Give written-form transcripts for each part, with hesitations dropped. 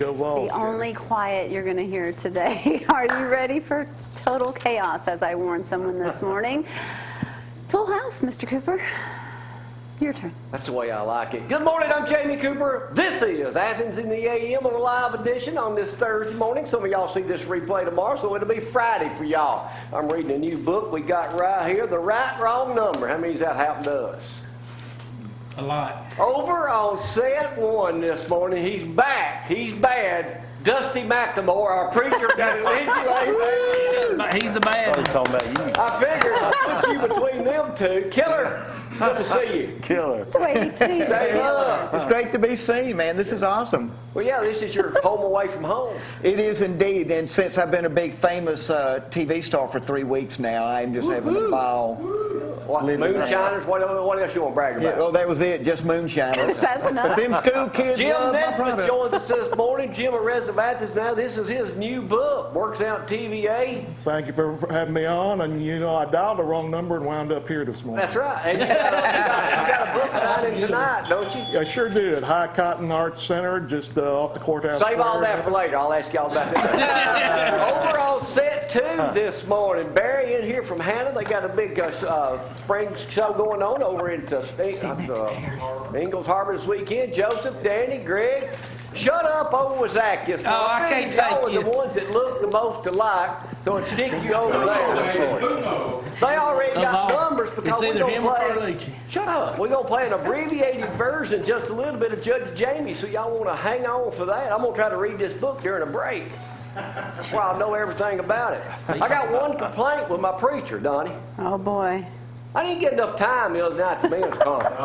Go Vols. The only quiet you're going to hear today. Are you ready for total chaos, as I warned someone this morning? Full house, Mr. Cooper. Your turn. That's the way I like it. Good morning, I'm Jamie Cooper. This is Athens in the AM on a live edition on this Thursday morning. Some of y'all see this replay tomorrow, so it'll be Friday for y'all. I'm reading a new book we got right here, The Right Wrong Number. How many has that happened to us? A lot. Over on set one this morning, he's back. He's bad. Dusty McLemore, our preacher, got it. He's the bad. He's talking about you. I figured I'd put you between them two. Killer, good to see you. Killer. The way he teased Say love. It's great to be seen, man. This is awesome. Well, yeah, this is your home away from home. It is indeed. And since I've been a big famous TV star for 3 weeks now, I'm just having a ball. What, moonshiners? What else you want to brag about? Yeah, well, that was it. Just moonshiners. That's enough. But them school kids Jim love my Nesbitt product. joins us this morning. Jim, a resident of Athens now. This is his new book. Works out TVA. Thank you for having me on. And, you know, I dialed the wrong number and wound up here this morning. That's right. And you got a book signing tonight, don't you? I sure do. At High Cotton Arts Center, just off the courthouse. Save all Square. that for later. I'll ask y'all about that. Over on set 2 this morning. Barry in here from Hannah. They got a big spring show going on over in Ingalls Harbor this weekend. Joseph, Danny, Greg. Shut up over with Zack this morning. Oh, I can't Y'all take are you. the ones that look the most alike, so it stick you over there this morning. They already got numbers because It's we're either going him to or play. Carlucci. Shut up. We're going to play an abbreviated version, just a little bit of Judge Jamie, so y'all want to hang on for that. I'm going to try to read this book during a break. Well, I'll know everything about it. I got one complaint with my preacher, Donnie. Oh, boy. I didn't get enough time the other night at the men's conference.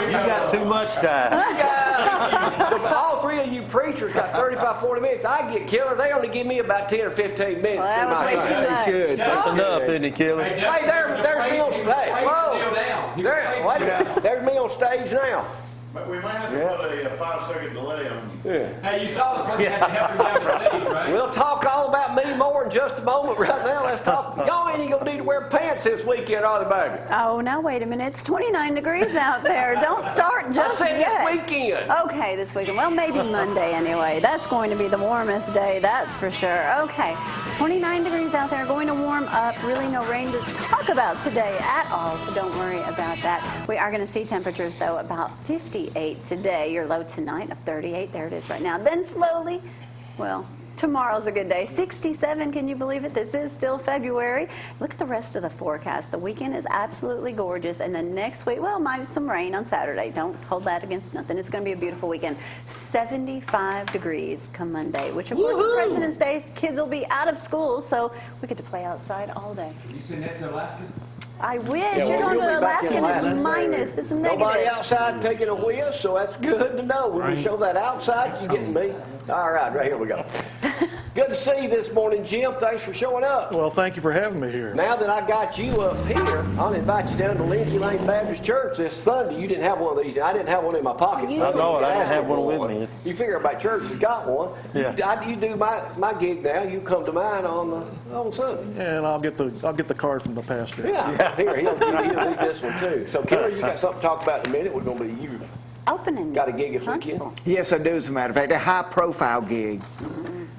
You got too much time. You guys, all 3 of you preachers got 35, 40 minutes. I get Killer. They only give me about 10 or 15 minutes. Well, that was way too much. Good. That's enough, isn't it, Killer? Hey, there's me on stage. Whoa. There's me on stage now. But we might have to put a 5-second delay on you. Yeah. Hey, you saw the person had to help him down for stage, right? We'll talk all about me more in just a moment. Right now, let's talk. Y'all ain't even gonna need to wear pants this weekend, are they, baby? Oh, now wait a minute. It's 29 degrees out there. Don't start just I said yet. this weekend. Okay, this weekend. Well, maybe Monday anyway. That's going to be the warmest day, that's for sure. Okay, 29 degrees out there, going to warm up. Really no rain to talk about today at all, so don't worry about that. We are going to see temperatures, though, about 58 today. Your low tonight of 38. There it is right now. Then slowly, well, tomorrow's a good day. 67, can you believe it? This is still February. Look at the rest of the forecast. The weekend is absolutely gorgeous. And then next week, well, minus some rain on Saturday. Don't hold that against nothing. It's going to be a beautiful weekend. 75 degrees come Monday, which of course is President's Day. Kids will be out of school, so we get to play outside all day. You send that to Alaska? I wish. Yeah, You're well, going you'll to be back Alaska in and it's Alaska. minus. It's negative. Nobody outside taking a whiz, so that's good to know. When we show that outside, you getting me? All right here we go. Good to see you this morning, Jim. Thanks for showing up. Well, thank you for having me here. Now that I got you up here, I'll invite you down to Lindsay Lane Baptist Church this Sunday. You didn't have one of these. I didn't have one in my pocket. I know it. I didn't have one with me. You figure everybody church has got one. Yeah. You do my gig now. You come to mine on Sunday. And I'll get the card from the pastor. Yeah. Here, he'll leave this one too. So, Killer, you got something to talk about in a minute. We're going to be you. Opening. Got a gig this Huntsville. weekend? Yes, I do, as a matter of fact. A high-profile gig.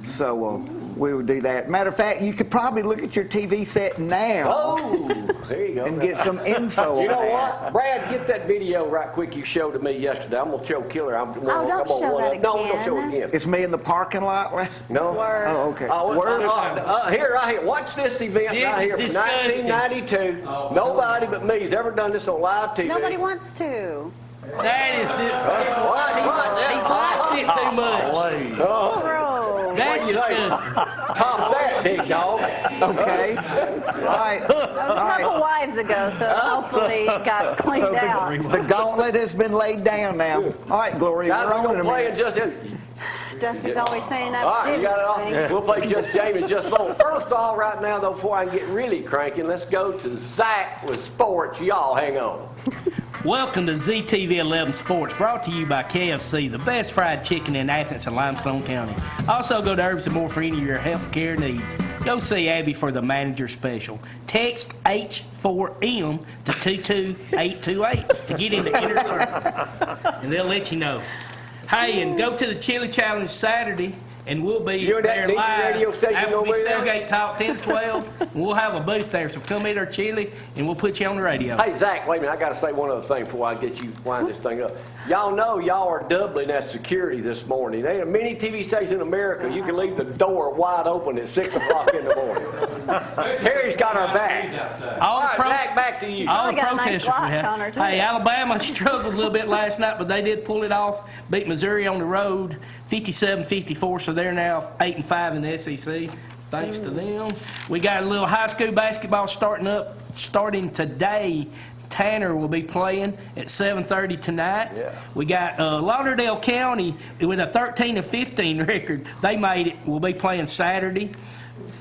So we would do that. Matter of fact, you could probably look at your TV set now Oh, there you go. and get some info You know on that. what? Brad, get that video right quick you showed to me yesterday. I'm going to show Killer. don't show that No, don't show it again. again. It's me in the parking lot. No. Worse. Oh, okay. Here, right here. Watch this event This right is here from disgusting. 1992. Nobody but me has ever done this on live TV. Nobody wants to. That is What? he's liking it too much. Bro. That's What do you think? disgusting. Top that, big dog. Okay. All right. That was a couple wives ago, so hopefully it got cleaned So out. the gauntlet has been laid down now. All right, Gloria, Guys, we're we're on going in to a play in minute. just in. Dusty's always saying that. All right, you got it all. thing. We'll play Just Jamie in just a moment. First of all, right now, though, before I can get really cranking, let's go to Zack with sports. Y'all hang on. Welcome to ZTV 11 Sports, brought to you by KFC, the best fried chicken in Athens and Limestone County. Also, go to Herbs and More for any of your health care needs. Go see Abby for the manager special. Text H4M to 22828 to get in the inner circle, and they'll let you know. Hey, and go to the Chili Challenge Saturday, and we'll be You and that there dinky live. radio station That will gonna be be there? Tailgate Talk 10 to 12. And we'll have a booth there, so come eat our chili, and we'll put you on the radio. Hey, Zach, wait a minute. I got to say one other thing before I get you wind this thing up. Y'all know y'all are doubling that security this morning. There ain't many TV stations in America. You can leave the door wide open at 6 o'clock in the morning. Terry's got our back. All right, Zach, back to you. All the Probably got a nice protesters we lock had. on her, too. Hey, Alabama struggled a little bit last night, but they did pull it off. Beat Missouri on the road, 57-54, so they're now 8-5 in the SEC. Thanks to them. We got a little high school basketball starting today. Tanner will be playing at 7:30 tonight. Yeah. We got Lauderdale County with a 13-15 record. They made it. Will be playing Saturday.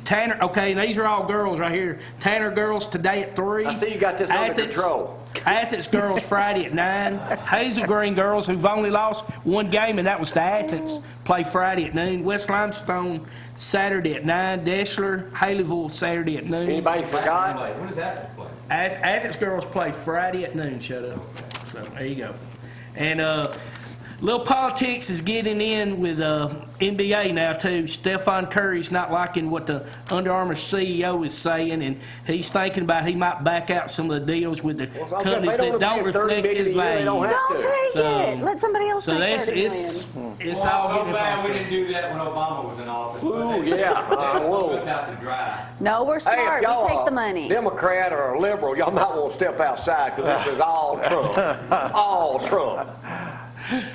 Tanner, okay, these are all girls right here. Tanner girls today at 3. I see you got this under control. Athens girls Friday at 9. Hazel Green girls, who've only lost one game, and that was to Athens, play Friday at noon. West Limestone Saturday at 9. Deshler, Haleyville Saturday at noon. Anybody forgot? When does that play? Athens girls play Friday at noon. Shut up. So there you go. And little politics is getting in with NBA now too. Stephon Curry's not liking what the Under Armour CEO is saying, and he's thinking about he might back out some of the deals with the companies that don't reflect his value. Don't take it. Let somebody else So take that's $30 million. it's Well, all I'm so getting glad we about didn't do that when Obama was in office. Ooh, yeah. They Whoa. blew us out to dry. No, we're Hey, smart. if y'all We take are the money. Democrat or a liberal, y'all might want to step outside because this is all Trump. All Trump.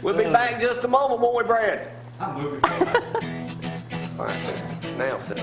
We'll be back in just a moment, won't we, Brad? I'm moving forward. All right, now, sir.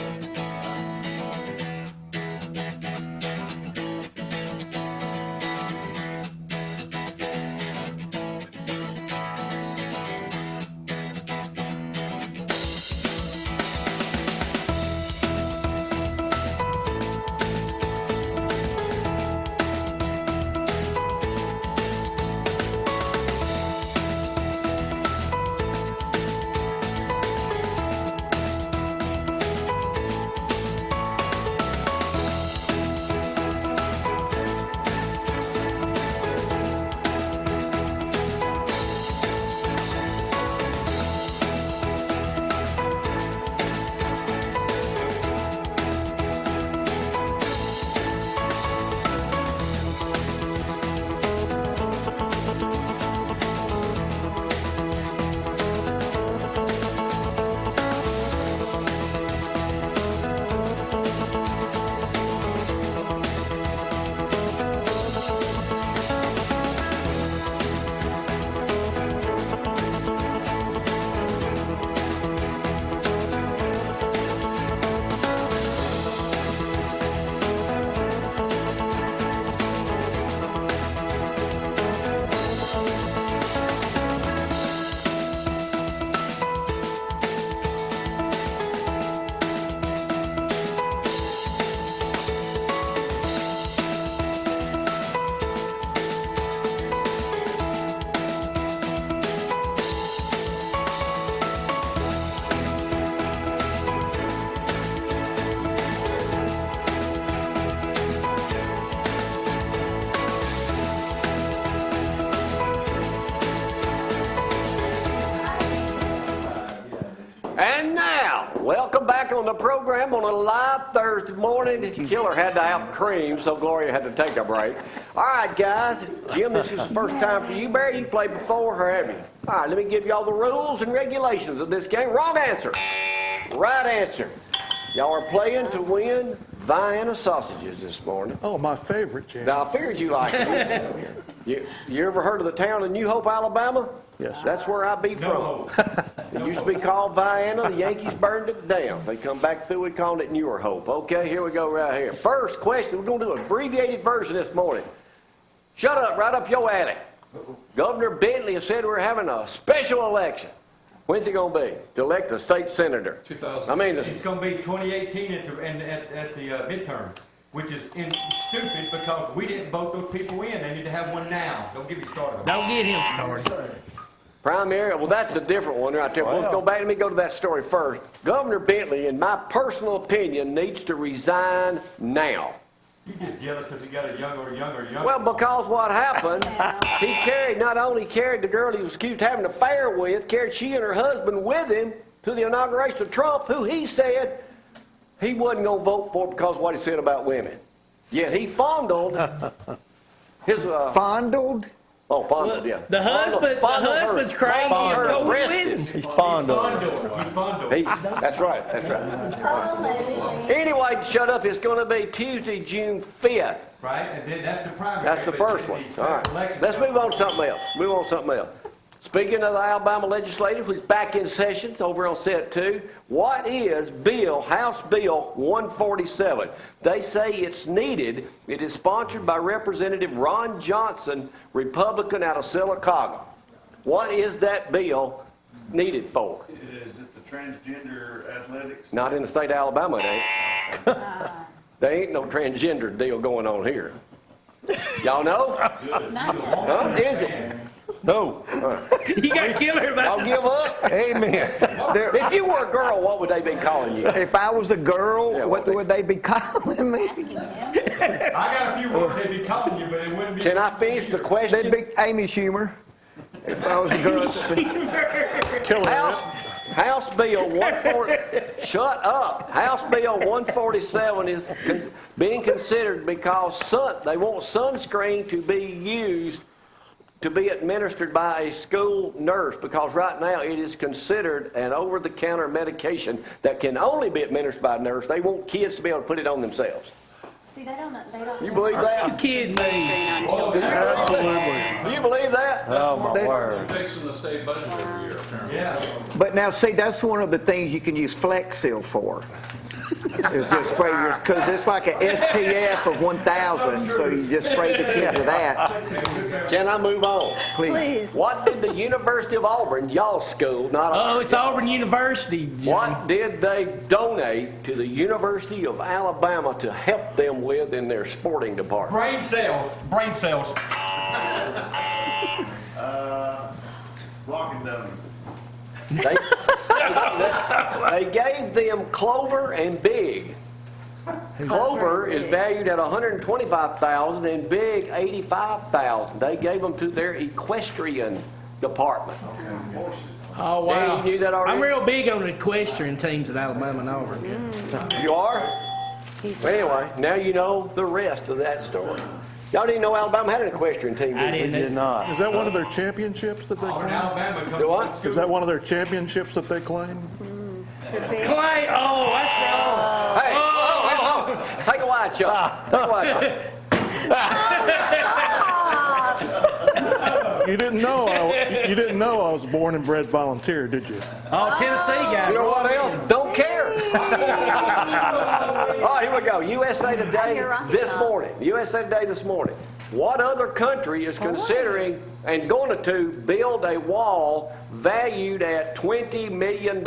And now, welcome back on the program on a live Thursday morning. Killer had to have cream, so Gloria had to take a break. All right, guys. Jim, this is the first time for you. Barry, you played before, or have you? All right, let me give you all the rules and regulations of this game. Wrong answer. Right answer. Y'all are playing to win Vienna sausages this morning. Oh, my favorite, Jim. Now, I figured you liked it. You ever heard of the town of New Hope, Alabama? Yes, sir. That's where I be from. It used to be called Vienna. The Yankees burned it down. They come back through. We called it Newer Hope. Okay, here we go right here. First question. We're going to do an abbreviated version this morning. Shut up, right up your alley. Governor Bentley has said we're having a special election. When's it going to be? To elect a state senator. 2000. I mean, It's going to be 2018 at the midterms, which is stupid because we didn't vote those people in. They need to have one now. Don't get me started. Don't get him started. primary. Well, that's a different one right there. Well, let's go back. Let me go to that story first. Governor Bentley, in my personal opinion, needs to resign now. You just jealous because he got a younger. Well, because what happened, not only carried the girl he was accused of having an affair with, carried she and her husband with him to the inauguration of Trump, who he said he wasn't going to vote for because of what he said about women. Yet he fondled his... Fondled? Oh, fondled, yeah. The husband's crazy. Fondled her He's fondled. You fondled. That's right. Anyway, shut up. It's going to be Tuesday, June 5th. Right, and then that's the primary. That's the but first then one. these All right. special elections Let's come move on to something else. Speaking of the Alabama legislative, who's back in session over on set 2, what is House Bill 147? They say it's needed. It is sponsored by Representative Ron Johnson, Republican out of Sylacauga. What is that bill needed for? Is it the transgender athletics? Not in the state of Alabama, it ain't. There ain't no transgender deal going on here. Y'all know? Huh? Is it? No. You got to kill her about Y'all give up? Amen. If you were a girl, what would they be calling you? If I was a girl, Yeah, what would they be calling me? I got a few words they'd be calling you, but it wouldn't be. Can I finish the question? They'd be Amy Schumer. If I was a girl. Killing it. House Bill 140. Shut up. House Bill 147 is being considered because they want sunscreen to be used to be administered by a school nurse, because right now it is considered an over-the-counter medication that can only be administered by a nurse. They want kids to be able to put it on themselves. See, they don't. You believe that? You kidding me? Absolutely. Do you believe that? Oh, my word. Fixing the state budget every year, apparently. Yeah. But now, see, that's one of the things you can use Flex Seal for. Is just spray yours, because it's like an SPF of 1,000, so you just spray the kids with that. Can I move on? Please. What did the University of Auburn, y'all's school, not Oh, it's Auburn University. Johnny. what did they donate to the University of Alabama to help them with in their sporting department? Brain cells. Rockin' dummies. They gave them Clover and Big. Clover is valued at $125,000 and Big $85,000. They gave them to their equestrian department. Oh, wow. Dan, you knew that already? I'm real big on the equestrian teams at Alabama and Auburn. You are? Well, anyway, now you know the rest of that story. Y'all didn't know Alabama had an equestrian team, I did you? didn't Did know. not. Is that one of their championships that they Auburn, claim? Alabama comes Do what? to school. Is that one of their championships that they claim? Clay, oh, that's wrong. Hey, oh. Take a wide shot. Take a wide shot. You didn't know I was a born and bred volunteer, did you? Oh, Tennessee guy. You know what else? Don't care. All right, here we go. USA Today this morning. USA Today this morning. What other country is considering and going to build a wall valued at $20 million?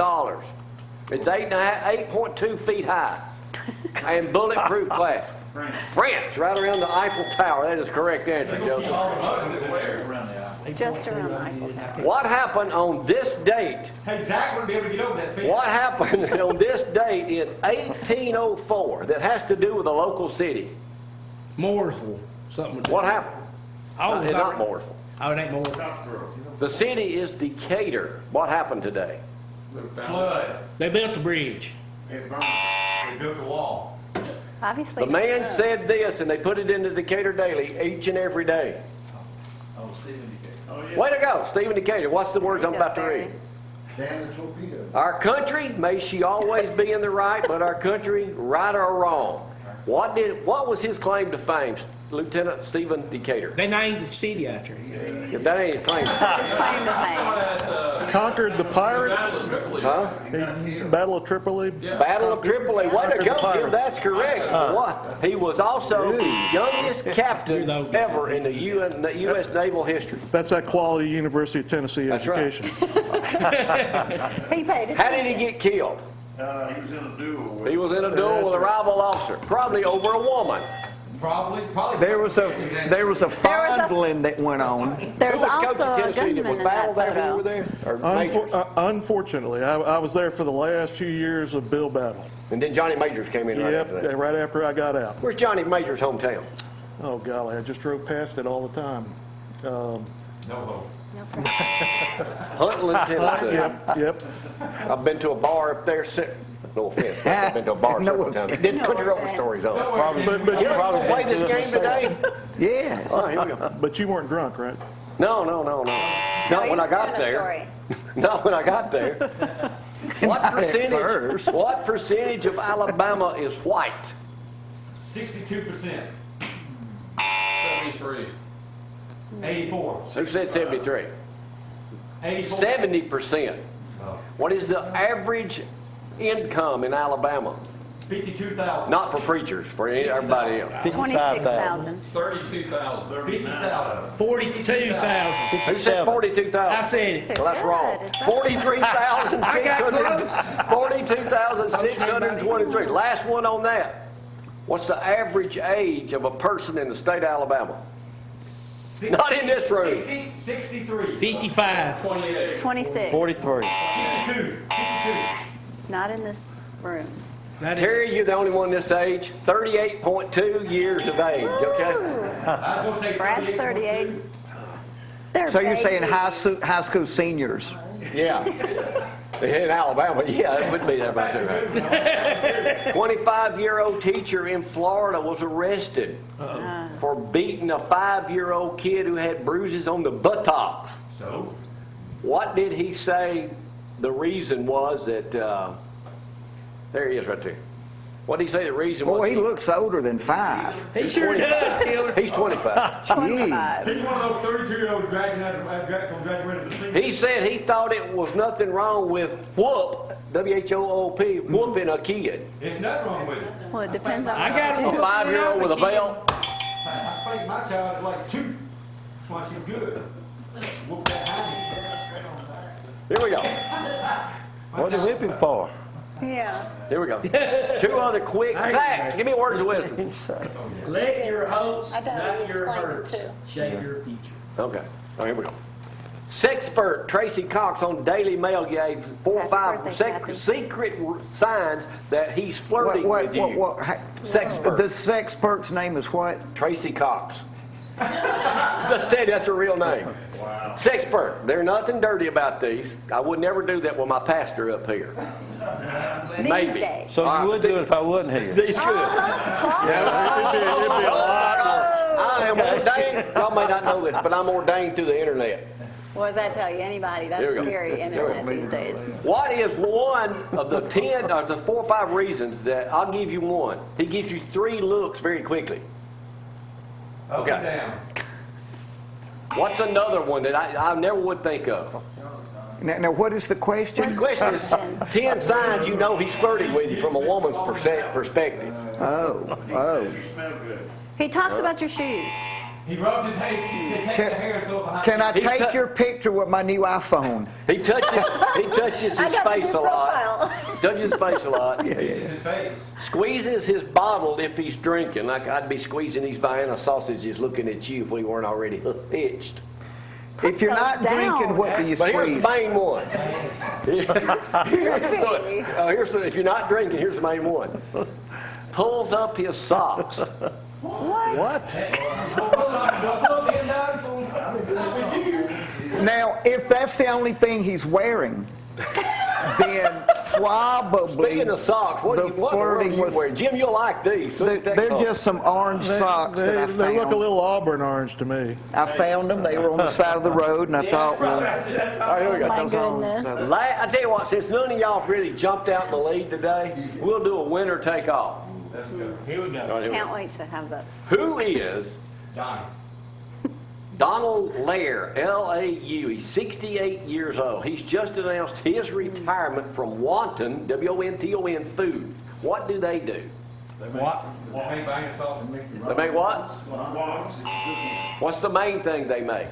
It's 8.2 feet high and bulletproof glass. France, right around the Eiffel Tower. That is the correct answer, Joseph. Just around the Eiffel Tower. What happened on this date? Hey, Zack wouldn't be able to get over that fence. What happened on this date in 1804 that has to do with a local city? Mooresville. Something with What that. happened? Oh, It's not Mooresville. Oh, it ain't Mooresville. The city is Decatur. What happened today? Flood. They built the bridge. They built the wall. Obviously. The man said this, and they put it in the Decatur Daily each and every day. Way to go, Stephen Decatur. What's the words I'm about to read? Damn the torpedo. Our country, may she always be in the right, but our country, right or wrong. What was his claim to fame, Lieutenant Stephen Decatur? They named the city after him. If that ain't his claim. His claim to fame. Conquered the pirates. Huh? Battle of Tripoli. Battle of Tripoli. Way to go, Jim. That's correct. What? He was also the youngest captain ever in the U.S. naval history. That's that quality University of Tennessee That's right. education. He paid How did he get killed? He was in a duel with... He was in a duel with a rival officer, probably over a woman. Probably. There was a fondling that went on. There's Who was coach also at a Tennessee? gunman Was in Battle that there when you were photo. there? Or Majors? Unfortunately, I was there for the last few years of Bill Battle. And then Johnny Majors came in right Yep, after that. right after I got out. Where's Johnny Majors' hometown? Oh, golly, I just drove past it all the time. No hope. Huntland, Tennessee. Yep. I've been to a bar up there. No offense. I've been to a bar No several times. offense. Didn't put your own stories on. Probably. But You ever play this game today? Yes. All right, here we go. But you weren't drunk, right? No. Not when I got there. Not when I got there. What percentage of Alabama is white? 62%. 73. 84. Who said 73? 84. 70%. Oh. What is the average income in Alabama? 52,000. Not for preachers, for everybody else. 26,000. 32,000. 50,000. 42,000. Who said 42,000? I said it. Well, that's wrong. Good. It's up. 42,623. Last one on that. What's the average age of a person in the state of Alabama? Not in this room. 63. 55. 28. 26. 43. 52. Not in this room. That is- Terry, you're the only one this age. 38.2 years of age, okay? I was going to say Brad's 38. They're So you're saying babies. high school seniors? Yeah. In Alabama, yeah, it would be that about there. 25-year-old teacher in Florida was arrested for beating a 5-year-old kid who had bruises on the buttocks. So? What did he say the reason was that, there he is right there. What did he say the reason was? Boy, he looks older than 5. He sure does, Killer. He's 25. 25. He's one of those 32-year-olds graduated as a senior. He said he thought it was nothing wrong with whoop, W-H-O-O-P, whooping a kid. There's nothing wrong with it. Well, it depends on I got A what you do. 5-year-old with a belt. I spanked my child at like 2. That's why she's good. Whoop that hiney. Here we go. What's he whipping for? Yeah. Here we go. 2 other quick. Zack, give me words of wisdom. Let your hopes, I don't not really your explain it, hurts, too. shape your future. Okay. All right, here we go. Sexpert Tracy Cox on Daily Mail gave 4 or 5 birthday, Kathy. secret signs that he's flirting with you. Sexpert. The sexpert's name is what? Tracy Cox. That's her real name. Wow. Sexpert. There's nothing dirty about these. I would never do that with my pastor up here. These Maybe. days. So you would do it if I wasn't here. He's good. It'd be a lot worse. I am ordained. Y'all may not know this, but I'm ordained through the internet. What does that tell you? Anybody? Here That's we go. scary internet these days. What is one of the 10 or the 4 or 5 reasons that I'll give you one? He gives you 3 looks very quickly. Up Okay. and down. What's another one that I never would think of? Now, what is the question? The question is 10 signs you know he's flirting with you from a woman's perspective. Oh. You smell good. He talks about your shoes. He rubs his hair, he takes the hair and throw it behind Can I He's take your picture with my new iPhone? He touches his I got the face new a lot. profile. Touches his face a lot. his face. Squeezes his bottle if he's drinking. Like I'd be squeezing these Vienna sausages looking at you if we weren't already itched. If you're not those down. drinking, what do you But here's squeeze? the main one. If you're not drinking, here's the main one. Pulls up his socks. What? Now, if that's the only thing he's wearing, then probably Speaking of socks, what the in the world are flirting you was. wearing? Jim, you'll like these. They're just some orange socks that I found. They look a little auburn orange to me. I found them. They were on the side of the road, and I thought, well, All right, here we go. My those on. goodness. I tell you what, since none of y'all really jumped out in the lead today, we'll do a winner take all. Let's go. Here we go. All right, here we Can't go. wait to have those. Who is Donnie. Donald Lair, L-A-U? He's 68 years old. He's just announced his retirement from Wonton, W-O-N-T-O-N food. What do they do? What? Make bang sauce. They make what? What's the main thing they make?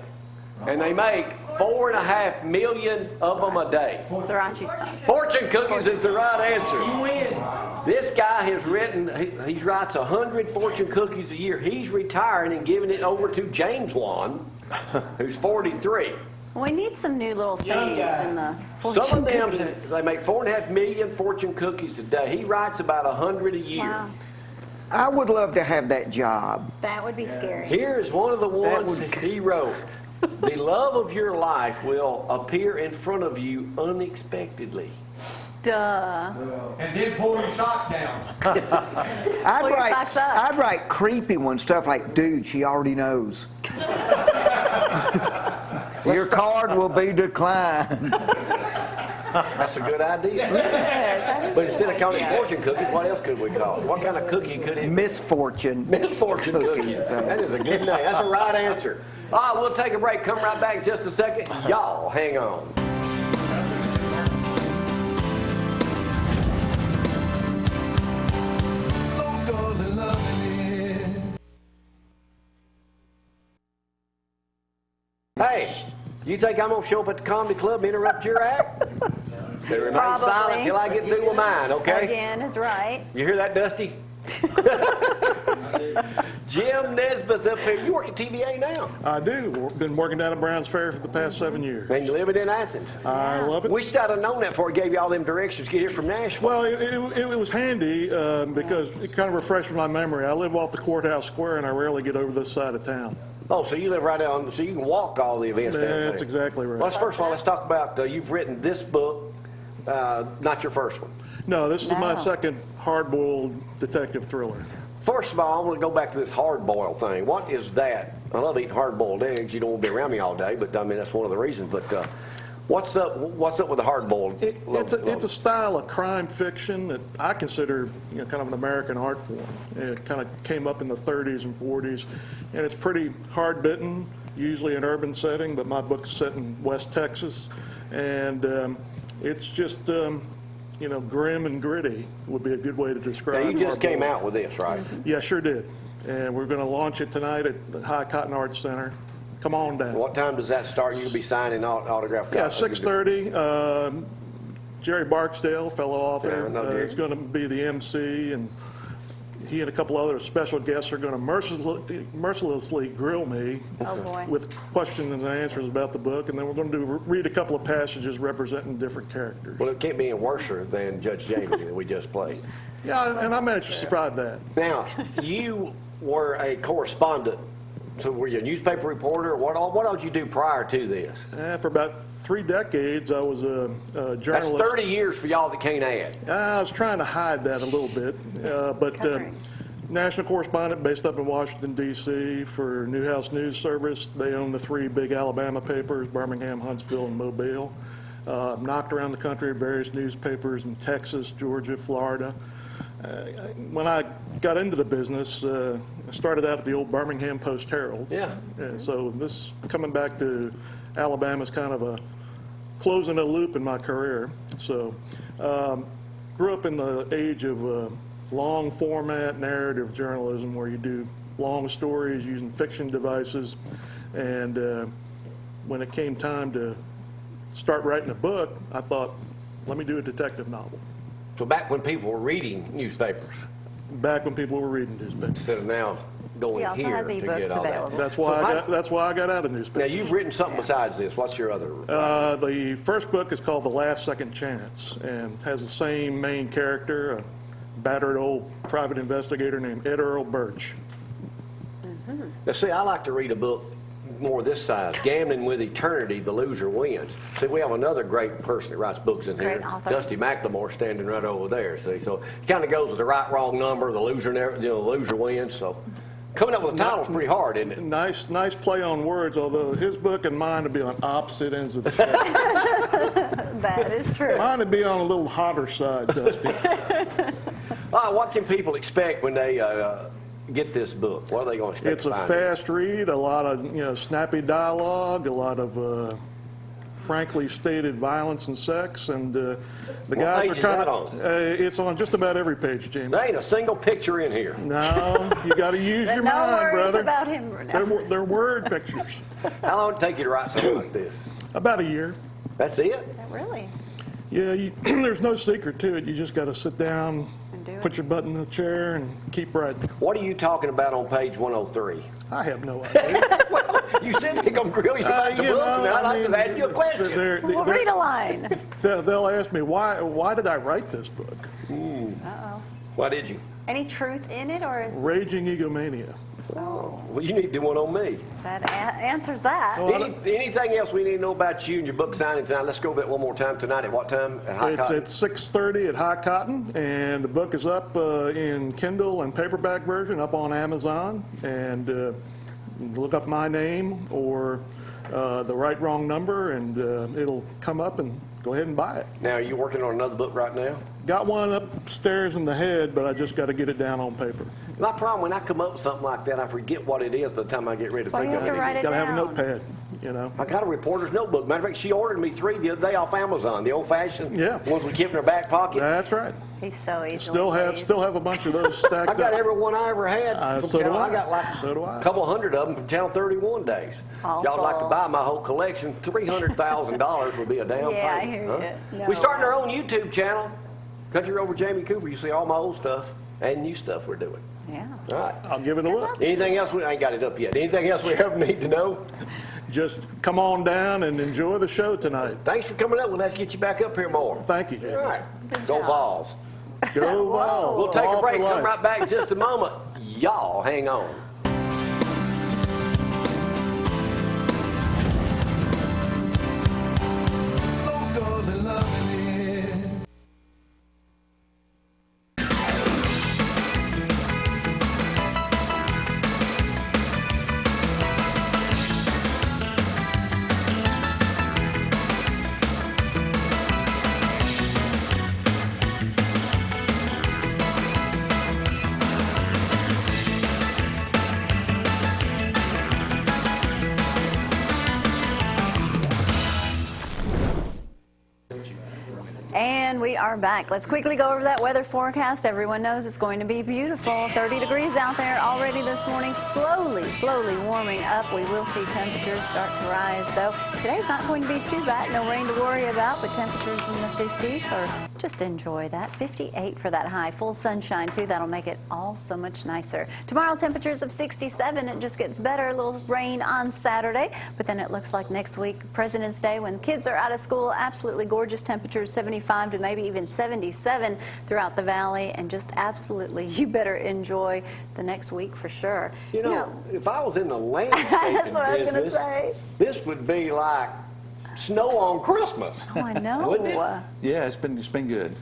And they make 4.5 million of them a day. Sriracha sauce. Fortune cookies is the right answer. You win. This guy has written, he writes 100 fortune cookies a year. He's retiring and giving it over to James Wan, who's 43. We need some new little sayings in the fortune Some of them, cookies. they make 4.5 million fortune cookies a day. He writes about 100 a year. Wow, I would love to have that job. that would be scary. Here is one of the ones he wrote. The love of your life will appear in front of you unexpectedly. Duh. And then pull your socks down. I'd your socks up. I'd write creepy ones, stuff like, dude, she already knows. Your card will be declined. That's a good idea. But instead of calling it fortune cookies, what else could we call it? What kind of cookie could it be? Misfortune. Misfortune cookies. That is a good name. That's the right answer. We'll take a break. Come right back in just a second. Y'all, hang on. Hey, you think I'm going to show up at the comedy club and interrupt your act? Then remain Probably. silent till I get through with mine, okay? Again is right. You hear that, Dusty? Jim Nesbitt up here. You work at TVA now. I do. Been working down at Brown's Fair for the past 7 years. And you living in Athens. I love it. Wish I'd have known that before I gave you all them directions to get here from Nashville. Well, it was handy because it kind of refreshed my memory. I live off the courthouse square, and I rarely get over this side of town. Oh, so you live right down, so you can walk to all the events down there. That's exactly right. Well, first of all, let's talk about, you've written this book, not your first one. No, this is my No. second hard-boiled detective thriller. First of all, I want to go back to this hard-boiled thing. What is that? I love eating hard-boiled eggs. You don't want to be around me all day, but I mean, that's one of the reasons. But what's up with the hard-boiled? It's a style of crime fiction that I consider kind of an American art form. It kind of came up in the 30s and 40s, and it's pretty hard-bitten, usually an urban setting, but my book's set in West Texas, and it's just grim and gritty would be a good way to describe Now, it. you just came out with this, right? Yeah, sure did. And we're going to launch it tonight at the High Cotton Arts Center. Come on down. What time does that start? You'll be signing autograph Yeah, copies. 6:30. Jerry Barksdale, fellow author, Yeah, I know Jerry. is going to be the MC, and he and a couple other special guests are going to mercilessly grill me Oh, boy. with questions and answers about the book, and then we're going to read a couple of passages representing different characters. Well, it can't be any worse than Judge Jamie that we just played. Yeah, and I managed to survive that. Now, you were a correspondent. So were you a newspaper reporter? What all did you do prior to this? For about 3 decades, I was a That's journalist. 30 years for y'all that can't add. I was trying to hide that a little bit, but national correspondent based up in Washington, D.C. for Newhouse News Service. They own the 3 big Alabama papers, Birmingham, Huntsville, and Mobile. Knocked around the country at various newspapers in Texas, Georgia, Florida. When I got into the business, I started out at the old Birmingham Post-Herald. Yeah. And so this coming back to Alabama is kind of a closing a loop in my career. So grew up in the age of long format narrative journalism where you do long stories using fiction devices. And when it came time to start writing a book, I thought, let me do a detective novel. So back when people were reading newspapers Back when people were reading newspapers. instead of now going He also here has to ebooks get all available. that. That's why that's why I got out of Now newspapers. you've written something besides this. What's your other? The first book is called The Last Second Chance and has the same main character, a battered old private investigator named Ed Earl Birch. Now see, I like to read a book more this size, Gambling with Eternity, The Loser Wins. See, we have another great person that writes books in here, Great author. Dusty McLemore, standing right over there. See, so it kind of goes with the right, wrong number, the loser, the loser wins. So coming up with a title is pretty hard, isn't it? Nice play on words, although his book and mine would be on opposite ends of the spectrum. That is true. Mine would be on a little hotter side, Dusty. What can people expect when they get this book? What are they going to expect? It's a to find in it? fast read, a lot of snappy dialogue, a lot of frankly stated violence and sex, and the guys page are is kind that of. on? It's on just about every page, Jamie. There ain't a single picture in here. No, you got to use your No mind, worries brother. about him. They're word pictures. How long did it take you to write something like this? About a year. That's it? Really? Yeah, there's no secret to it. You just got to sit down, Do it. put your butt in the chair and keep writing. What are you talking about on page 103? I have no idea. You said they're going to grill you about the You book, know, and I'd I like mean, to ask you a question. Well, read a line. They'll ask me, why did I write this book? Uh-oh. Why did you? Any truth in it, or is Raging Egomania. Well, you need to do one on me. that answers that? Well, Anything else we need to know about you and your book signing tonight? Let's go over it one more time tonight. At what time? At High It's Cotton? at 6:30 at High Cotton, and the book is up in Kindle and paperback version up on Amazon. And look up my name or the right wrong number, and it'll come up, and go ahead and buy it. Now, are you working on another book right now? Got one upstairs in the head, but I just got to get it down on paper. My problem, when I come up with something like that, I forget what it is by the time I get ready to That's why think you of have it. to write it Got to have a down. notepad, you know. I got a reporter's notebook. Matter of fact, she ordered me 3 the other day off Amazon, the old-fashioned Yeah. ones we keep in our back pocket. That's right. He's so easily Still pleased. have a bunch of those stacked I got up. every one I ever had. From So do Channel. I. got like So do I. a couple hundred of them from Channel 31 days. Awful. Y'all like to buy my whole collection. $300,000 would be a down Yeah, I payment. hear you. No. We started our own YouTube channel. Country Road with Jamie Cooper. You see all my old stuff and new stuff we're doing. Yeah. All right. I'll give it a look. Anything else? I ain't got it up yet. Anything else we ever need to know? Just come on down and enjoy the show tonight. Thanks for coming up. We'll have to get you back up here more. Thank you, Jim. All right. Good Go job. Vols. Go Vols. We'll take a All break. for Come life. right back in just a moment. Y'all hang on. And we are back. Let's quickly go over that weather forecast. Everyone knows it's going to be beautiful. 30 degrees out there already this morning. Slowly warming up. We will see temperatures start to rise, though. Today's not going to be too bad. No rain to worry about, but temperatures in the 50s. So just enjoy that. 58 for that high. Full sunshine, too. That'll make it all so much nicer. Tomorrow, temperatures of 67. It just gets better. A little rain on Saturday. But then it looks like next week, President's Day, when kids are out of school, absolutely gorgeous temperatures, 75 to maybe even 77 throughout the valley, and just absolutely, you better enjoy the next week for sure. You know, if I was in the landscaping That's what I was gonna business, say. this would be like snow on Christmas. Oh, I know. Wouldn't it? Yeah, it's been good.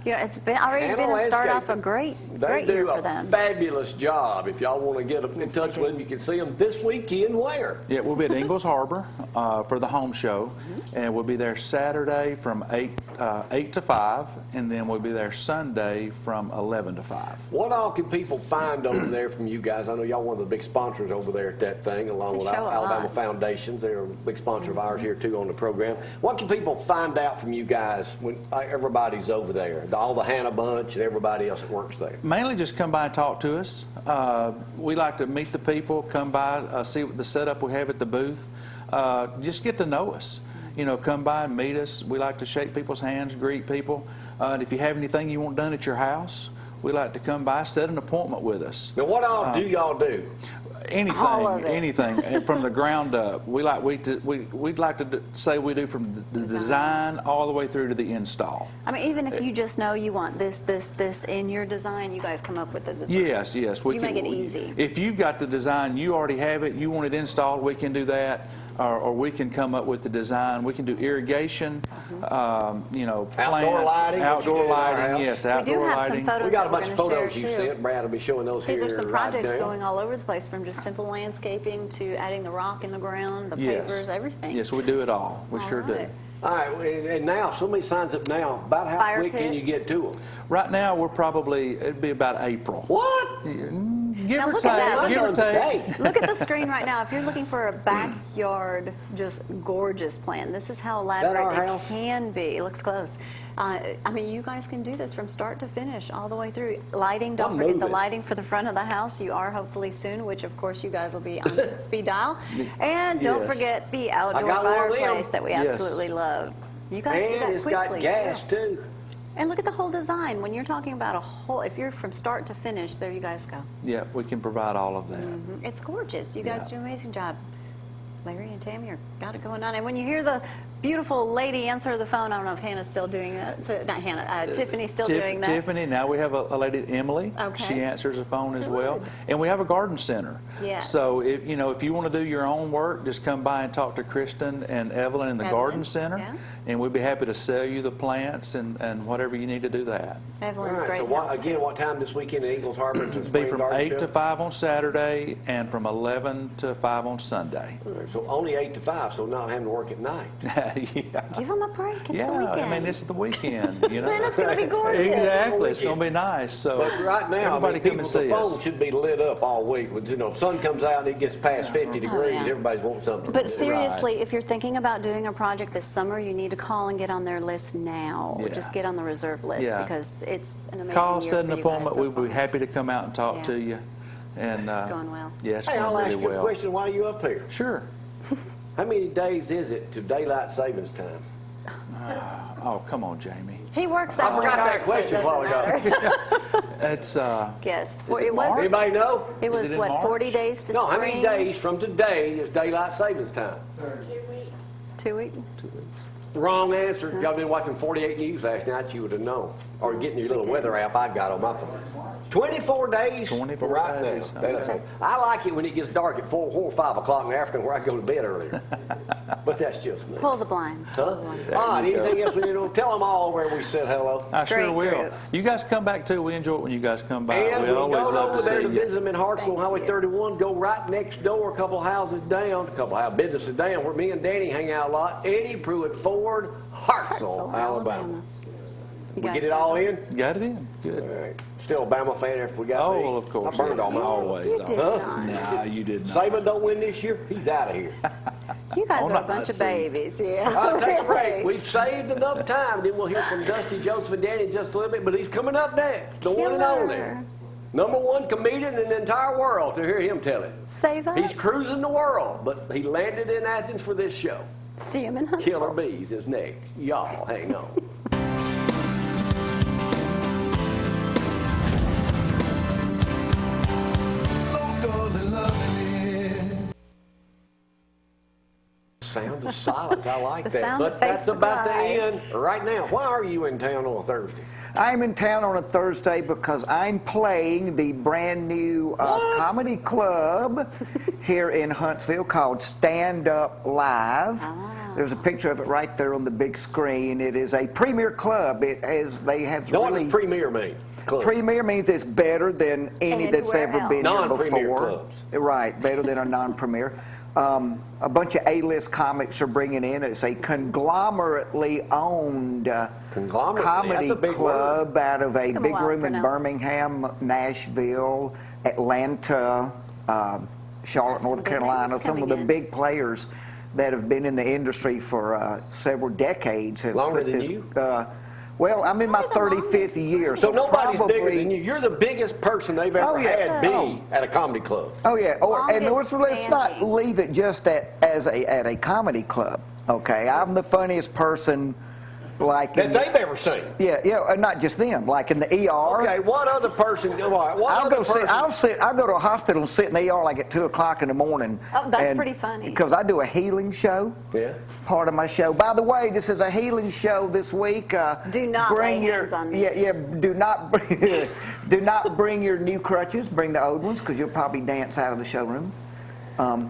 You know, it's been already And been a a start off a landscaping. great They year do for a them. fabulous job. If y'all want to get in touch with them, you can see them this weekend. Where? Yeah, we'll be at Ingalls Harbor for the home show, and we'll be there Saturday from 8 to 5, and then we'll be there Sunday from 11 to 5. What all can people find over there from you guys? I know y'all one of the big sponsors over there at that thing, along They with show a Alabama lot. Foundations. They're a big sponsor of ours here, too, on the program. What can people find out from you guys when everybody's over there? All the Hannah bunch and everybody else that works there. Mainly just come by and talk to us. We like to meet the people, come by, see what the setup we have at the booth. Just get to know us. You know, come by and meet us. We like to shake people's hands, greet people. And if you have anything you want done at your house, we like to come by, set an appointment with us. Now, what all do y'all do? All of it. Anything from the ground up. We'd like to say we do from the design all the way through to the install. I mean, even if you just know you want this in your design, you guys come up with the design. Yes. You make it easy. If you've got the design, you already have it, you want it installed, we can do that. Or we can come up with the design. We can do irrigation, you know, Outdoor plants, lighting, outdoor what you do in our lighting, house. yes, We do outdoor have lighting. some photos We got that a we're bunch of going to share photos you too. sent. Brad will be showing those These here are some right projects now. going all over the place, from just simple landscaping to adding the rock in the ground, the Yes. pavers, everything. Yes, we do it all. We All sure do. right. All right, and now, if somebody signs up now, about how Fire quick can you pits. get to them? Right now, it'd be about April. What? Give Now or look at that. take, give or Look at take. that. Look at the screen right now. If you're looking for a backyard, just gorgeous plan, this is how our elaborate it house? can be. It looks close. I mean, you guys can do this from start to finish, all the way through. Lighting, don't I'm forget the moving. lighting for the front of the house. You are hopefully soon, which of course you guys will be on speed dial. And don't Yes. forget the outdoor got one of them. fireplace that we Yes. absolutely love. You guys do And that it's quickly. got gas, too. And look at the whole design. When you're talking about a whole, if you're from start to finish, there you guys go. Yeah, we can provide all of that. It's gorgeous. You guys Yeah. do an amazing job. Larry and Tammy are got it going on. And when you hear the beautiful lady answer the phone, I don't know if Hannah's still doing that. Not Hannah, Tiffany's still doing that. Tiffany, now we have a lady, Emily. Okay. She answers the phone as well. Good. And we have a garden center. Yes. So, if you want to do your own work, just come by and talk to Kristen and Evelyn in the Evelyn, garden center. yeah. And we'd be happy to sell you the plants and whatever you need to do that. All Evelyn's right, great so help, again, too. what time this weekend in Eagles Harbor? It'll be from 8 to 5 on Saturday and from 11 to 5 on Sunday. All right, so only 8 to 5, so not having to work at night. Yeah. Give them a break. It's the Yeah, weekend. I mean, it's the weekend, you know. Man, it's going to be gorgeous. Exactly, it's going to be nice. So But right now, I everybody mean, come people, and the see phone us. should be lit up all week. With, sun comes out and it gets past 50 degrees, yeah. everybody's wanting something. But to do. seriously, if you're thinking about doing a project this summer, you need to call and get on their list now. Yeah. Just get on the reserve list Yeah. because it's an amazing Call, year set for an you guys appointment. so We'd be far. happy to come out and talk Yeah. to you. And It's going well. Yeah, it's Hey, I'll going ask really you a well. question while you're up here. Sure. How many days is it to daylight savings time? Oh, come on, Jamie. He works I after forgot that dark, so it question a while doesn't ago. matter. It's Yes, Is it it was. March? Anybody know? It Is was it in what, March? 40 days to No, spring? how many days from today is daylight savings time? 2 weeks. Wrong answer. Y'all been watching 48 News last night, you would have known. Or getting your little weather app I got on my phone. 24 days 24 from right days, now. okay. I like it when it gets dark at 4 or 5 o'clock in the afternoon where I go to bed earlier. But that's just me. Pull the blinds. Pull Huh? the blinds. All right, you go. anything else we need to know? Tell them all where we said hello. I sure Great will. group. You guys come back too. We enjoy it when you guys come by. And We we always go love over to there to see visit you. them in Hartsville, Thank Highway you. 31. Go right next door, a couple houses down, a couple of businesses down, where me and Danny hang out a lot. Eddie Pruitt Ford, Hartsville, Alabama. You We guys get it got all it. in? Got it in. Good. All right. Still a Bama fan after we got me. Oh, of course. I burned all my Always. You did Huh? not. Nah, you did not. Saban don't win this year, he's out of here. You guys Oh, are a not bunch of see. babies, yeah. I'll take a break. Really. We've saved enough time. Then we'll hear from Dusty, Joseph, and Danny in just a little bit, but he's coming up next. The one and only. Killer. #1 comedian in the entire world, to hear him tell it. Save up. He's cruising the world, but he landed in Athens for this show. See him in Killer Huntsville. Beaz is next. Y'all hang on. Sound of silence. I like The that. sound of But that's Facebook about the Live. end right now. Why are you in town on a Thursday? I'm in town on a Thursday because I'm playing the brand new comedy club here in Huntsville called Stand Up Live. There's a picture of it right there on the big screen. It is a premier club. They have Now, what really does premier mean? Club. premier means it's better than any that's Anywhere ever been else. here Non-premier before. clubs. Right, better than a non-premier. A bunch of A-list comics are bringing in. It's a conglomerately owned Conglomerately? comedy That's a big club out of a Took 'em a big while to room in pronounce. Birmingham, Nashville, Atlanta, Charlotte, Some North big Carolina. names Some of coming the in. big players that have been in the industry for several decades have Longer put than this. you? Well, I'm in my Probably the 35th year, So nobody's bigger probably. than you. You're the biggest person they've ever Oh, yeah. had be at a comedy club. Oh yeah, and Longest let's not standing. leave it just at a comedy club. Okay, I'm the funniest person, like That in, they've ever seen. yeah, and not just them, like in the ER. Okay, what other person? All right, what I'll other go person? I'll go to a hospital and sit in the ER like at 2:00 in the morning. Oh, that's pretty funny. Because I do a healing show. Yeah. Part of my show. By the way, this is a healing show this week. Do not bring lay your hands on me. yeah. Do not do not bring your new crutches. Bring the old ones because you'll probably dance out of the showroom.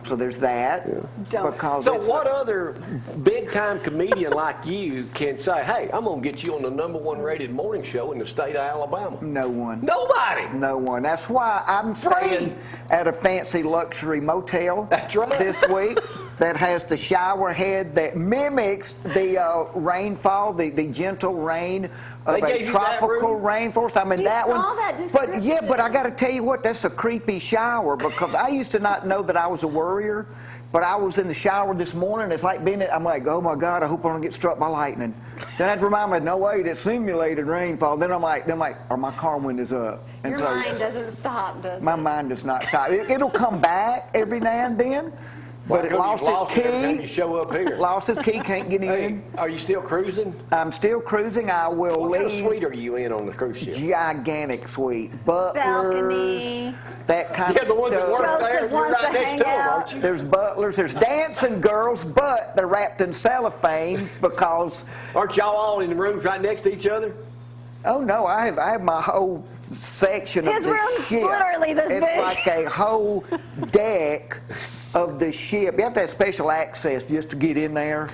So there's that. Don't. Because So it's what other big-time comedian like you can say, hey, I'm going to get you on the #1 rated morning show in the state of Alabama? no one. Nobody. No one. That's why I'm staying at a fancy luxury motel That's right. this week that has the shower head that mimics the rainfall, the gentle rain of They gave a you that tropical room? rainforest. I'm in You that saw one. that But yeah, but I description. got to tell you what, that's a creepy shower because I used to not know that I was a worrier. But I was in the shower this morning. It's like being. I'm like, oh my God! I hope I don't get struck by lightning. Then I had to remind me, no wait, it's simulated rainfall. Then I'm like, or my car windows up. And Your mind doesn't stop, does my it? mind does not stop. It'll come back every now and then. but it lost its every time you key. show up here. Lost its key, can't get Hey, in. are you still cruising? I'm still cruising. I will What kind of leave. suite are you in on the cruise ship? Gigantic suite, butlers, Balcony. that kind Yeah, of the ones that stuff. work there, Joseph you're wants right to next hang to them, out. aren't you? There's butlers, there's dancing girls, but they're wrapped in cellophane because, Aren't y'all all in the rooms right next to each other? oh no, I have my whole section His of the room's ship. literally this it's big. like a whole deck of the ship. You have to have special access just to get in there.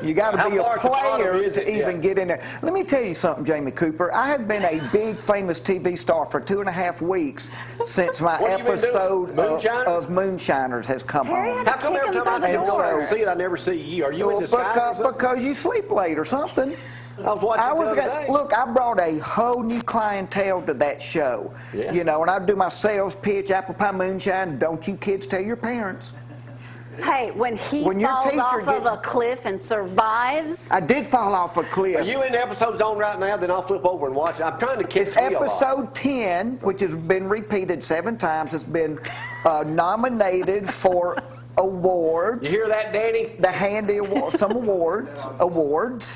You got to How be a far at the bottom player is it? to even Yeah. get in there. Let me tell you something, Jamie Cooper. I have been a big famous TV star for 2.5 weeks since my What have you been doing? episode Moonshiners? of Moonshiners has come Terry on. had to How come kick every him time I through the come over door. and see it, I never see you? Are you in disguise or something? Because you sleep late or something. I was watching the other day. Look, I brought a whole new clientele to that show. Yeah. You know, and I do my sales pitch, apple pie moonshine. Don't you kids tell your parents. Hey, when he When your falls teacher off of gets- a cliff and survives, I did fall off a cliff. Are you in the episodes on right now? Then I'll flip over and watch it. I'm trying to catch It's the wheel off. episode 10, which has been repeated 7 times. It's been nominated for awards. You hear that, Danny? The Handy Award, some awards.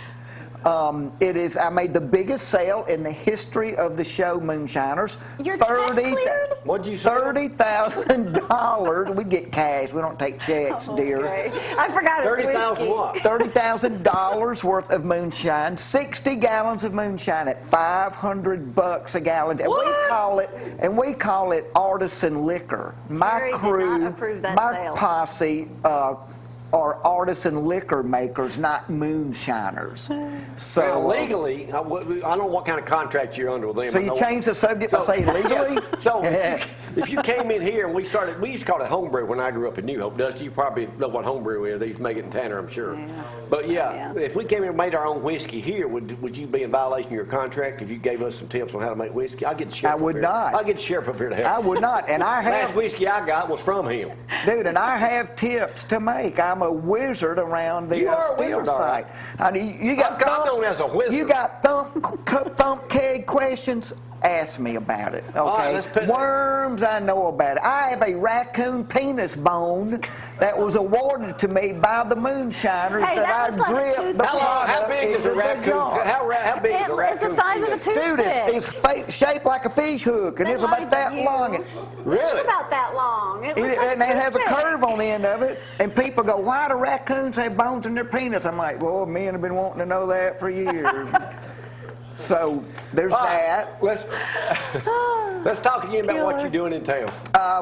It is. I made the biggest sale in the history of the show Moonshiners. Your check cleared? What'd you say? $30,000. We get cash. We don't take checks, dear. okay. I forgot it's 30,000 whiskey. what? $30,000 worth of moonshine, 60 gallons of moonshine at $500 a gallon, and we call it artisan liquor. My Terry did crew, not approve that my sale. posse are artisan liquor makers, not moonshiners. So Well, legally, I don't know what kind of contract you're under with them. So I you know- change the subject by saying legally? Yeah. So if you came in here and we used to call it homebrew when I grew up in New Hope. Dusty, you probably know what homebrew is. They used to make it in Tanner, I'm sure. Yeah. But yeah, Yeah. if we came in and made our own whiskey here, would you be in violation of your contract if you gave us some tips on how to make whiskey? I'll get the sheriff I would up here. not. I'll get the sheriff up here to help. I would not, and I Last have, whiskey I got was from him. dude, and I have tips to make. I'm a wizard around the You are a steel wizard, all site. right. I mean, you got I'm known as a wizard. You got thump keg questions? Ask me about it. Okay. right, let's put- Worms, I know about it. I have a raccoon penis bone that was awarded to me by the moonshiners Hey, that that I looks like a dripped the toothpick. How product big is into a the raccoon? jar. How big is a raccoon? It's the size of a penis? toothpick. Dude, it's shaped like a fish hook, and They it's about like that you. long. Really? It's about that long. It looks like And it has a toothpick. curve on the end of it, and people go, "Why do raccoons have bones in their penis?" I'm like, "Well, men have been wanting to know that for years." So there's All right, that. let's talk again about what you're doing in town.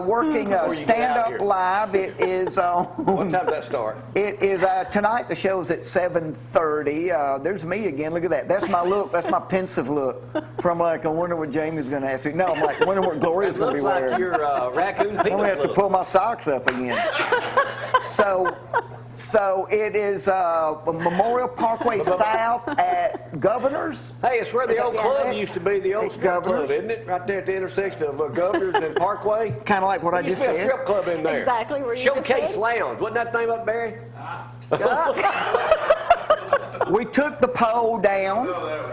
Working Before you get Stand out Up here. Live. It is on. What time does that start? It is tonight. The show's at 7:30. There's me again. Look at that. That's my look. That's my pensive look. From like, I wonder what Jamie's going to ask me. No, I'm like, I wonder what Gloria's It going to looks be like wearing. your raccoon I'm gonna penis have to look. pull my socks up again. So it is Memorial Parkway South at Governor's. Hey, it's where the old club used to be, the old It's strip club, Governor's. isn't it? Right there at the intersection of Governors and Parkway. Kind of like what I There used just to be a said. strip club in there. Exactly where you just Showcase said. Lounge. Wasn't that the name up, Barry? We took the pole down.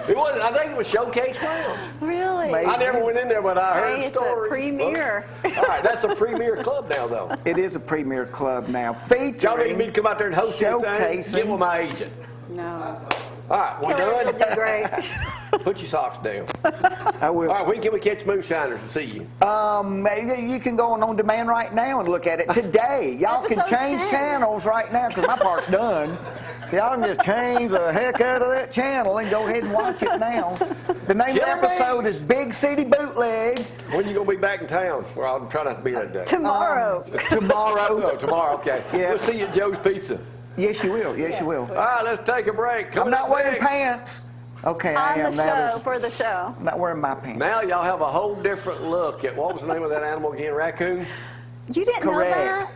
It wasn't. I think it was Showcase Lounge. Really? Maybe. I never went in there, but I heard Hey, it's stories. a premier. All right, that's a premier club now, though. It is a premier club now, Y'all need me to featuring come out there and host anything? showcasing. Get with my agent. No. All right, we Hillary would do done? great. Put your socks down. I will. All right, when can we catch moonshiners and see you? Maybe you can go on demand right now and look at it today. Y'all can Episode change 10. channels right now because my part's done. So y'all can just change the heck out of that channel and go ahead and watch it now. The name of the Killer me. episode is Big City Bootleg. When you gonna be back in town? Well, I'll try not to be that day. Tomorrow. Tomorrow. Oh, tomorrow, okay. Yeah. We'll see you at Joe's Pizza. Yes, you will. Yes, you will. All right, let's take a break. I'm Coming not up wearing next. pants. Okay, I On am the now. show, for the show. I'm not wearing my pants. Now y'all have a whole different look at, what was the name of that animal again, raccoon? You didn't know Correct. that?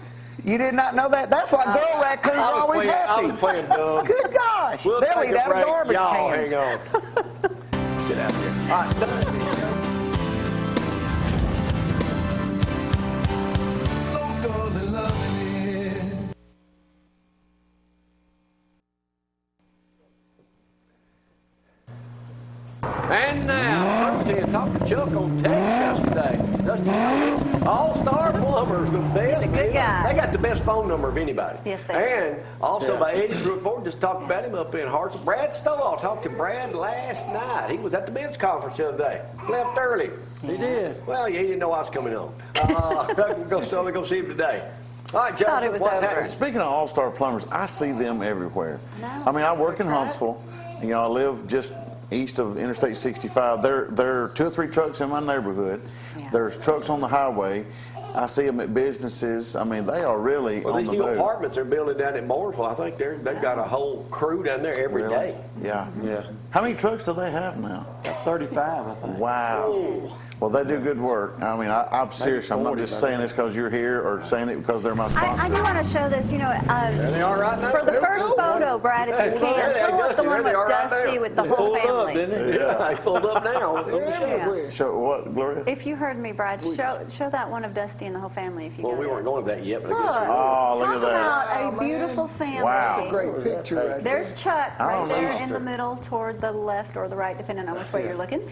You did not know that? That's why girl raccoons I are was always playing- I happy. was playing dumb. Good gosh. We'll They'll take eat a out of break. garbage Y'all cans. hang on. Get out of here. All right, done. And now, Dusty had talked to Chuck on text yesterday. Dusty, all-star plumber. numbers, the best. The good man. guy. They got the best phone number of anybody. Yes, they And also by Eddie Bruford, just talked about him up in Hartsville. Brad Stoll, I talked to Brad last night. He was at the men's conference the other day. Left early. He did. Well, he didn't know I was coming on. Go see him today. All right, Joseph, Thought it was what's over. happening? Speaking of all-star plumbers, I see them everywhere. I know. I mean, I work in Truck. Huntsville. You know, I live just east of Interstate 65. There are 2 or 3 trucks in my neighborhood. Yeah. There's trucks on the highway. I see them at businesses. I mean, they are really Well, on these the new move. apartments they're building down in Mooresville, I think they've got a whole crew down there every Really? day. Yeah. Yeah. How many trucks do they have now? 35, I think. Wow. Well, they do good work. I mean, I'm serious. I'm not 40 just by saying this because you're here or saying it because they're my sponsor. I do want to show this, you know, There they are right now. for the There we first go. photo, Brad, if Hey, you there can, they are, pull up the Dusty. one There they with are right Dusty there. with the whole Pulled up, family. didn't it? Yeah, he pulled up now. Yeah. Show what, Gloria? If you heard me, Brad, show that one of Dusty and the whole family if you Well, go we there. weren't going to that yet, but I Look, guess we will. Oh, look talk at that. about a beautiful family. Wow. Great picture right there. There's Chuck I right don't there know. in the middle toward the left or the right, depending on which way you're looking,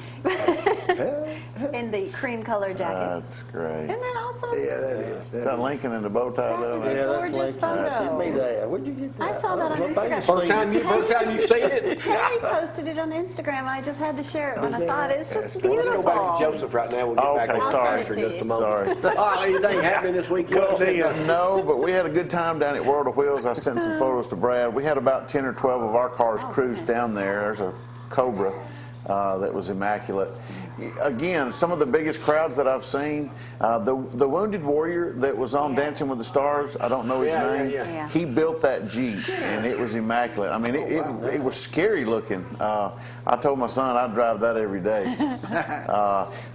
in the cream color jacket. That's great. Isn't that awesome? Yeah, that is. Is that Lincoln in the bow tie? That down is there? a gorgeous Lincoln. photo. Send me that. Where'd you get that? I saw that on don't know if I Instagram. can see it. First time you've seen it? Harry posted it on Instagram. I just had to share it when I saw it. It's just Let's beautiful. go back to Joseph right now. We'll get Oh, back okay, on sorry. Pastor in just a moment. Sorry. All right, anything happening this weekend? No, but we had a good time down at World of Wheels. I sent some photos to Brad. We had about 10 or 12 of our cars cruised down there. There's a Cobra that was immaculate. Again, some of the biggest crowds that I've seen. The Wounded Warrior that was on Dancing with the Stars, I don't know his Yeah, name. yeah. He built that Jeep, and it was immaculate. I mean, it was scary looking. I told my son I'd drive that every day.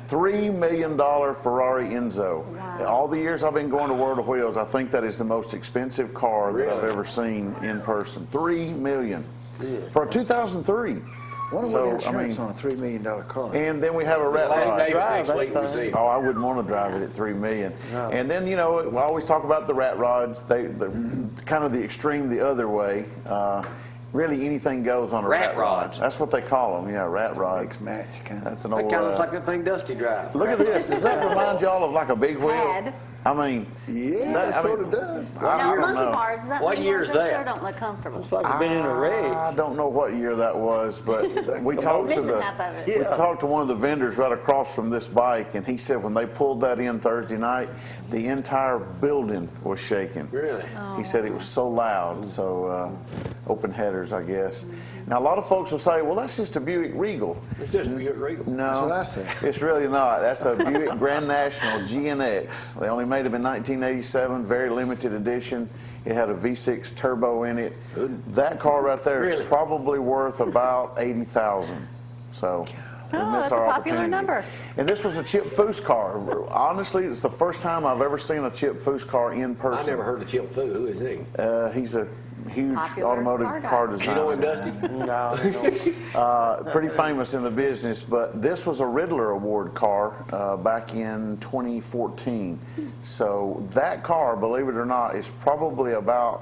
$3 million Ferrari Enzo. Wow. All the years I've been going to World of Wheels, I think that is the most expensive car that I've Really? ever seen in person. $3 million for a 2003. Wonder So, what the I insurance mean- on a $3 million car. And then we have a rat Last rod. day Drive next week that we thing. see. Oh, I wouldn't want to drive it at $3 million. And then, you know, we always talk about the rat rods. They're kind of the extreme the other way. Really, anything goes on a Rat rat rod. rods. That's what they call them. Yeah, rat rods. Mix match kind of. That's an That old. kind of looks like that thing Dusty drives. Look at this. Does that remind y'all of like a big wheel? Had. I mean, Yeah, that- it I sort mean, of does. I Now, don't monkey know. bars, is that What monkey year bars is up there that? don't look comfortable. It's like I've been in a wreck. I don't know what year that was, but we talked to Missing half of it. we talked to one of the vendors right across from this bike, and he said when they pulled that in Thursday night, the entire building was shaking. Really? He said it was so loud. So open headers, I guess. Now a lot of folks will say, "Well, that's just a Buick Regal." It's just Buick Regal. No, That's what I said. it's really not. That's a Buick Grand National GNX. They only made them in 1987, very limited edition. It had a V6 turbo in it. That car right there is Really? probably worth about $80,000. So we Oh, missed that's a our popular opportunity. number. And this was a Chip Foose car. Honestly, it's the first time I've ever seen a Chip Foose car in person. I never heard of Chip Fu. Who is he? He's a huge Popular automotive car guy. car You designer. know him, Dusty? No, they don't. Pretty famous in the business, but this was a Riddler Award car back in 2014. So that car, believe it or not, is probably about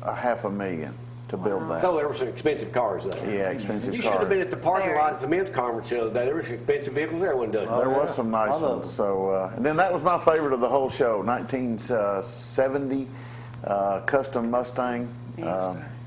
$500,000 to build that. So there were some expensive cars there. Yeah, expensive You should have cars. been at the parking Very. lot at the men's conference the other day. There were some expensive vehicles there, wasn't there? There was some nice I love ones. them. So, and then that was my favorite of the whole show, 1970 custom Mustang.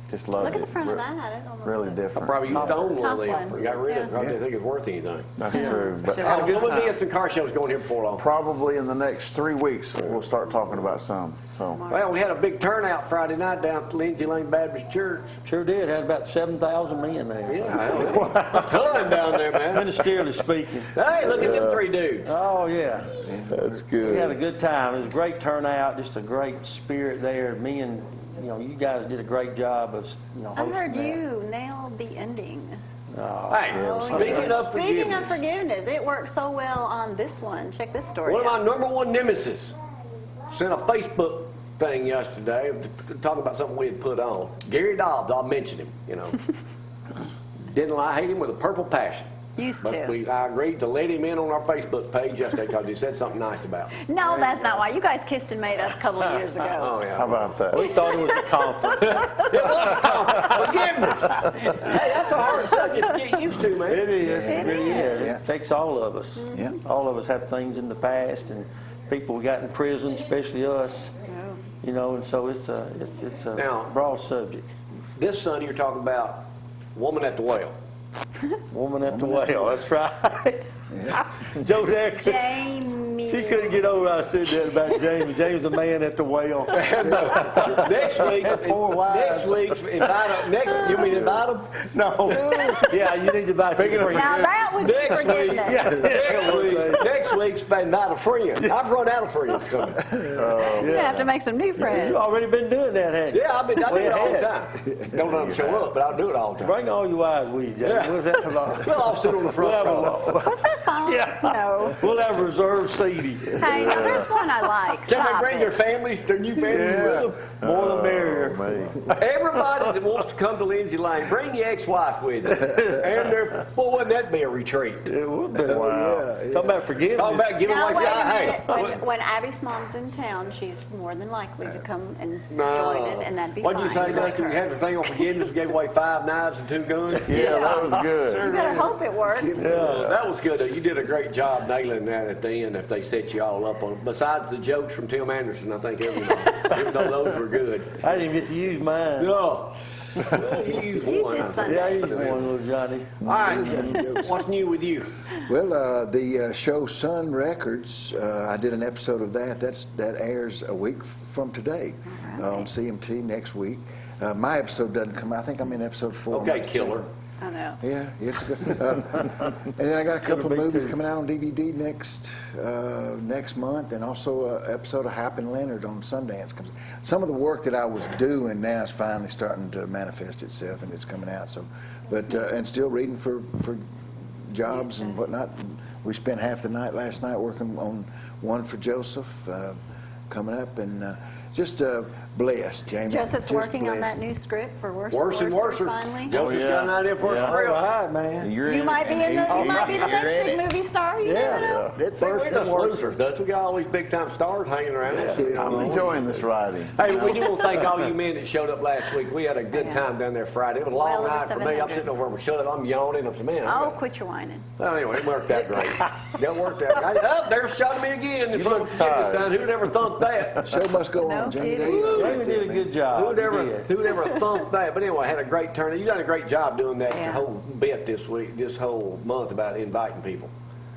Just loved Look it. at the front of that. It almost Really looks- different. Probably used to own one of Top them. one. You got rid of it. Yeah. Probably didn't think it was worth anything. That's true. But Yeah. had a good So we'll be at time. some car shows going here before long. Probably in the next 3 weeks, we'll start talking about some. So. Well, we had a big turnout Friday night down at Lindsay Lane Baptist Church. Sure did. Had about 7,000 men there. Yeah, a ton down there, man. Ministerially speaking. Hey, look at them three dudes. Oh, yeah. That's We had a good. good time. It was a great turnout, just a great spirit there. Me and, you guys did a great job of, I hosting heard that. you nailed the ending. Hey, Oh, speaking yeah. of Speaking forgiveness, of forgiveness, it worked so well on this one. Check this story one of my out. number one nemesis sent a Facebook thing yesterday talking about something we had put on. Gary Dobbs, I'll mention him, Didn't I hate him with a purple passion. Used But to. I agreed to let him in on our Facebook page yesterday because he said something nice about it. No, that's not why. You guys kissed and made up a couple of years ago. Oh, yeah. How about that? We thought it was a conference. Forgiveness. Hey, that's a hard subject to get used to, man. It is. It really is. Yeah. It affects all of us. Yeah. All of us have things in the past, and people we got in prison, especially us. You know, and so it's a Now- broad subject. This Sunday, you're talking about woman at the well. Woman at the well, that's right. Joe Deck, Jamie. she couldn't get over I said that about Jamie. Jamie's a man at the well. Next week, Poor wives. you mean invite them? No. Yeah, you need to buy Speaking of free. Now that would be Next week, forgiveness. next week's invite a friend. I've run out of friends coming. You have to make some new friends. You've already been doing that, haven't you? Yeah, I do it all the ahead. time. Don't let them show up, but I'll do it all the time. Bring all your wives with you, Jamie. Yeah. We'll have a We'll all sit on the front row. What's that song? Yeah. No. We'll have reserved seating. Hey, now there's one I like. Can they Stop bring it. their families, their new families with them? More the merrier. Everybody that wants to come to Lindsay Lane, bring your ex-wife with you. And well, wouldn't that be a retreat? It would be. Wow. Talking about forgiveness. Talking about giving Now, away wait a hey. minute. When Abby's mom's in town, she's more than likely to come and No. join it, and that'd be What'd fine. you say, with Dustin? her. You had the thing on forgiveness, gave away 5 knives and 2 guns? Yeah, that was good. You better hope it worked. That was good. You did a great job nailing that at the end if they set you all up on it. Besides the jokes from Tim Anderson, I think even though those were good. I didn't even get to use mine. No. He used You one. did Sunday. Yeah, I used one, little Johnny. All right. What's new with you? Well, the show Sun Records, I did an episode of that. That airs a week from today on CMT next week. My episode doesn't come out. I think I'm in episode 4. Okay, killer. I know. Yeah, it's good. And then I got a couple of movies coming out on DVD next month, and also an episode of Hap and Leonard on Sundance. Some of the work that I was doing now is finally starting to manifest itself, and it's coming out. So, but and still reading for jobs and whatnot. We spent half the night last night working on one for Joseph coming up, and just blessed, Jamie. Joseph's Just working on blessed. that new script for Worse Worse and worse. finally. Joseph's got an idea for a All script. right, man. You might be in the. You might be the next big movie star. You never know. We're just losers, Dustin. We got all these big time stars hanging around. I'm enjoying this riding. Hey, we do want to thank all you men that showed up last week. We had a good time down there Friday. It was a long Well over night for me. I'm 700. sitting over shut up. I'm yawning. I'm saying, man. Oh, quit your whining. Well, anyway, it worked out great. That worked out. Oh, there's shot me again. You look tired. Who'd ever thunk that? Show must go No on, Jamie. kidding. There you go. Jamie did a good job. Who'd He did. ever thumped that? But anyway, I had a great turn. You done a great job doing that Yeah. whole bit this week, this whole month about inviting people.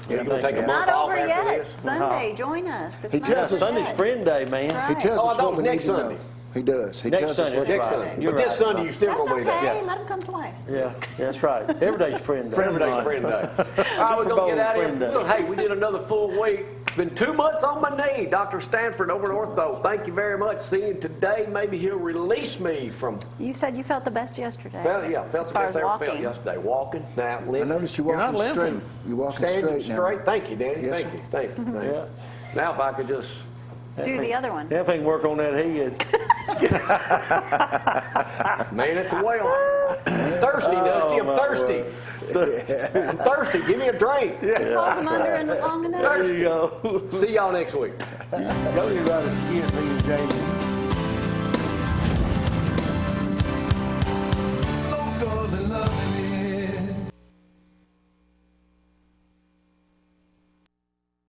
Yeah, You gonna take a month Not off over after yet. this? Sunday, join us. It's He not tells over us- Sunday's yet. friend day, man. That's He right. tells Oh, I us thought what we next need to know. Sunday. He does. He Next tells us Sunday, what that's Next right. Sunday. You're But this right. Sunday, you still That's gonna be there. okay. Let him come twice. Yeah, that's right. Every day's friend day. Everyday's friend day. All right, we're Super gonna Bowl get out of friend here. day. Hey, we did another full week. It's been 2 months on my knee. Dr. Stanford over at Ortho. Thank you very much. See you today. Maybe he'll release me from. You said you felt the best yesterday. Felt as the far best as I ever felt walking. yesterday. Walking, now I limping. noticed you You're not walking straight. limping. You're walking Standing straight now. straight. Thank you, Danny. Yes, Thank sir. you. Thank you. Yeah. Now if I could just. Do the other one. That thing work on that head. Man at the well. Thirsty, Dusty. I'm thirsty. I'm thirsty. Give me a drink. Hold them under in the long enough. There you go. See y'all next week. Go to write a skit, me and Jamie.